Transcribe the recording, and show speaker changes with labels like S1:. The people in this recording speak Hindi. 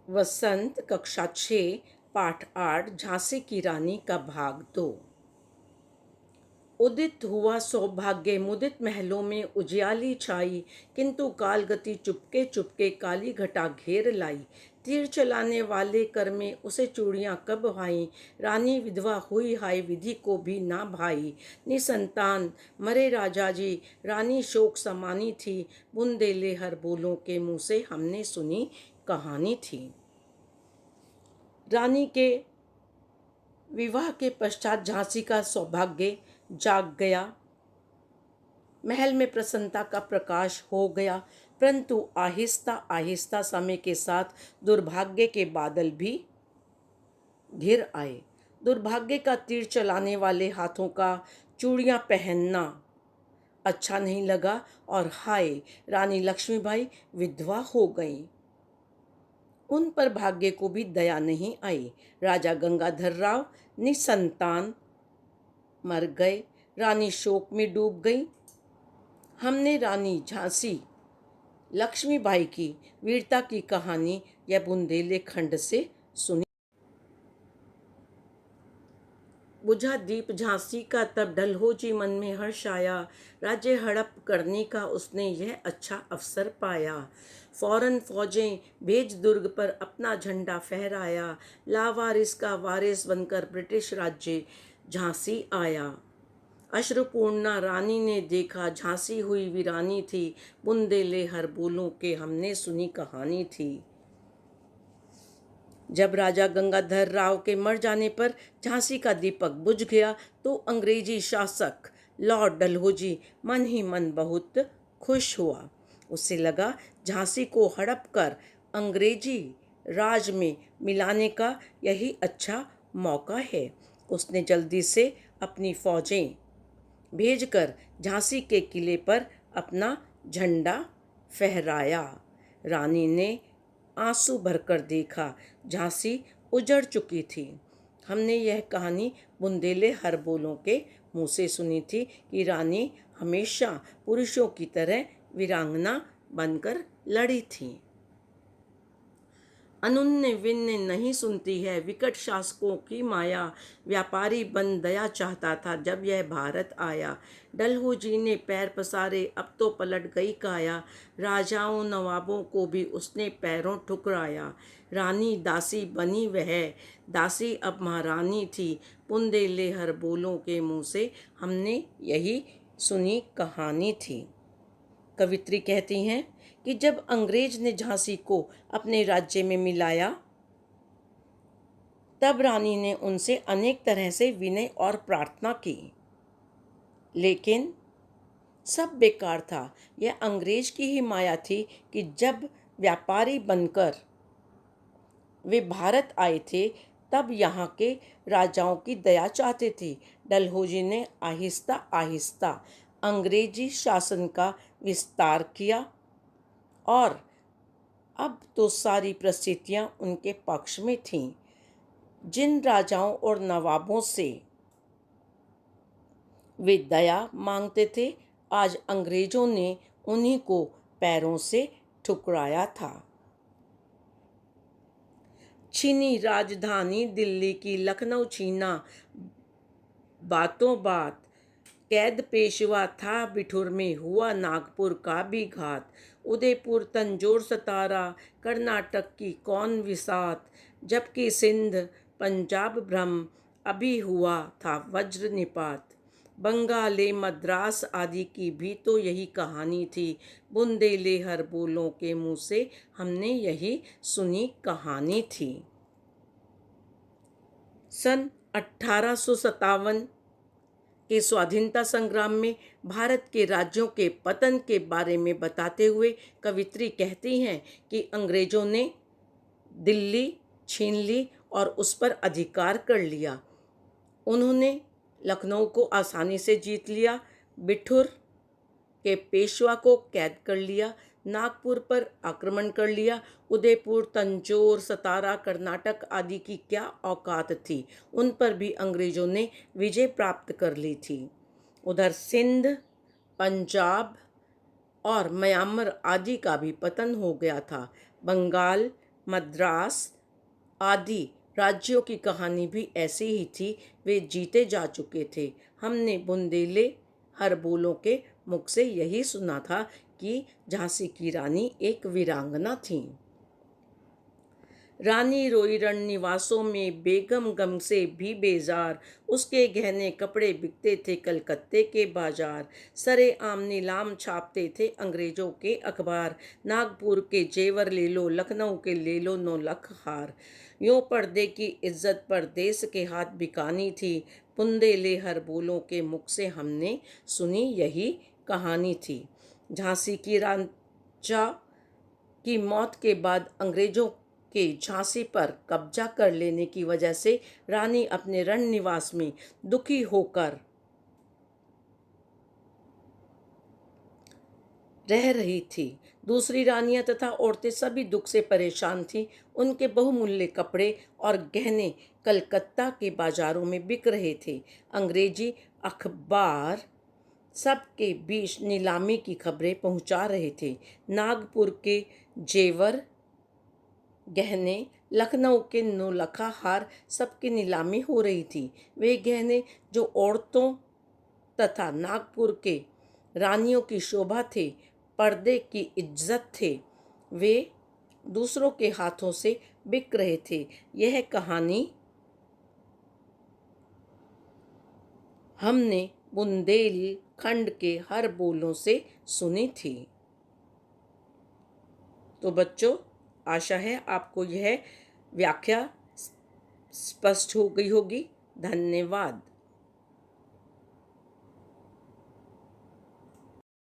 S1: वसंत कक्षा 6 पाठ 8 झांसी की रानी का भाग 2। उदित हुआ सौभाग्य मुदित महलों में उजियाली छाई, किंतु कालगति चुपके चुपके काली घटा घेर लाई। तीर चलाने वाले कर में उसे चूड़ियां कब भाई, रानी विधवा हुई हाय विधि को भी ना भाई। निसंतान मरे राजा जी, रानी शोक समानी थी, बुंदेले हर बोलों के मुंह से हमने सुनी कहानी थी। रानी के विवाह के पश्चात झांसी का सौभाग्य जाग गया, महल में प्रसन्नता का प्रकाश हो गया, परंतु आहिस्ता आहिस्ता समय के साथ दुर्भाग्य के बादल भी घिर आए। दुर्भाग्य का तीर चलाने वाले हाथों का चूड़ियां पहनना अच्छा नहीं लगा और हाय, रानी लक्ष्मीबाई विधवा हो गईं। उन पर भाग्य को भी दया नहीं आई। राजा गंगाधर राव निसंतान मर गए, रानी शोक में डूब गई। हमने रानी झांसी लक्ष्मीबाई की वीरता की कहानी यह बुंदेले खंड से सुनी। बुझा दीप झांसी का तब डलहौजी मन में हर्ष आया, राज्य हड़प करने का उसने यह अच्छा अवसर पाया। फौरन फौजें भेज दुर्ग पर अपना झंडा फहराया, लावारिस का वारिस बनकर ब्रिटिश राज्य झांसी आया। अश्रुपूर्णा रानी ने देखा, झांसी हुई वीरानी थी, बुंदेले हर बोलों के हमने सुनी कहानी थी। जब राजा गंगाधर राव के मर जाने पर झांसी का दीपक बुझ गया तो अंग्रेजी शासक लॉर्ड डलहौजी मन ही मन बहुत खुश हुआ। उसे लगा झांसी को हड़प कर अंग्रेजी राज में मिलाने का यही अच्छा मौका है। उसने जल्दी से अपनी फौजें भेजकर झांसी के किले पर अपना झंडा फहराया। रानी ने आंसू भरकर देखा, झांसी उजड़ चुकी थी। हमने यह कहानी बुंदेले हर बोलों के मुंह से सुनी थी कि रानी हमेशा पुरुषों की तरह वीरांगना बनकर लड़ी थी। अनुन्य विन्य नहीं सुनती है विकट शासकों की माया, व्यापारी बन दया चाहता था जब यह भारत आया। डलहौजी ने पैर पसारे अब तो पलट गई काया, राजाओं नवाबों को भी उसने पैरों ठुकराया। रानी दासी बनी वह, दासी अब महारानी थी, बुंदेले हर बोलों के मुंह से हमने यही सुनी कहानी थी। कवित्री कहती हैं कि जब अंग्रेज ने झांसी को अपने राज्य में मिलाया तब रानी ने उनसे अनेक तरह से विनय और प्रार्थना की, लेकिन सब बेकार था। यह अंग्रेज की ही माया थी कि जब व्यापारी बनकर वे भारत आए थे तब यहाँ के राजाओं की दया चाहते थे। डलहौजी ने आहिस्ता आहिस्ता अंग्रेजी शासन का विस्तार किया और अब तो सारी परिस्थितियां उनके पक्ष में थीं। जिन राजाओं और नवाबों से वे दया मांगते थे, आज अंग्रेजों ने उन्हीं को पैरों से ठुकराया था। छीनी राजधानी दिल्ली की, लखनऊ छीना बातों बात, कैद पेशवा था बिठुर में, हुआ नागपुर का भी घात। उदयपुर तंजौर सतारा, कर्नाटक की कौन विसात, जबकि सिंध पंजाब भ्रम, अभी हुआ था वज्र निपात। बंगाले मद्रास आदि की भी तो यही कहानी थी, बुंदेले हर बोलों के मुंह से हमने यही सुनी कहानी थी। सन 1857 के स्वाधीनता संग्राम में भारत के राज्यों के पतन के बारे में बताते हुए कवित्री कहती हैं कि अंग्रेजों ने दिल्ली छीन ली और उस पर अधिकार कर लिया। उन्होंने लखनऊ को आसानी से जीत लिया, बिठूर के पेशवा को कैद कर लिया, नागपुर पर आक्रमण कर लिया। उदयपुर तंजौर सतारा कर्नाटक आदि की क्या औकात थी, उन पर भी अंग्रेजों ने विजय प्राप्त कर ली थी। उधर सिंध पंजाब और म्यांमार आदि का भी पतन हो गया था। बंगाल मद्रास आदि राज्यों की कहानी भी ऐसी ही थी। वे जीते जा चुके थे। हमने बुंदेले हरबोलों के मुख से यही सुना था कि झांसी की रानी एक वीरांगना थी। रानी रोई रण निवासों में बेगम गम से भी बेजार, उसके गहने कपड़े बिकते थे कलकत्ते के बाजार। सरे आम नीलाम छापते थे अंग्रेजों के अखबार, नागपुर के जेवर ले लो, लखनऊ के ले लो 9 लाख हार। यूं पर्दे की इज्जत परदेस के हाथ बिकानी थी, बुंदेले हरबोलों के मुख से हमने सुनी यही कहानी थी। झांसी की रांझा की मौत के बाद अंग्रेजों के झांसी पर कब्जा कर लेने की वजह से रानी अपने रण निवास में दुखी होकर रह रही थी। दूसरी रानियां तथा औरतें सभी दुख से परेशान थीं। उनके बहुमूल्य कपड़े और गहने कलकत्ता के बाजारों में बिक रहे थे। अंग्रेजी अखबार सबके बीच नीलामी की खबरें पहुंचा रहे थे। नागपुर के जेवर गहने, लखनऊ के 9 लाखा हार सबकी नीलामी हो रही थी। वे गहने जो औरतों तथा नागपुर के रानियों की शोभा थे, पर्दे की इज्जत थे, वे दूसरों के हाथों से बिक रहे थे। यह कहानी हमने बुंदेलखंड के हर बोलों से सुनी थी। तो बच्चों, आशा है आपको यह व्याख्या स्पष्ट हो गई होगी। धन्यवाद।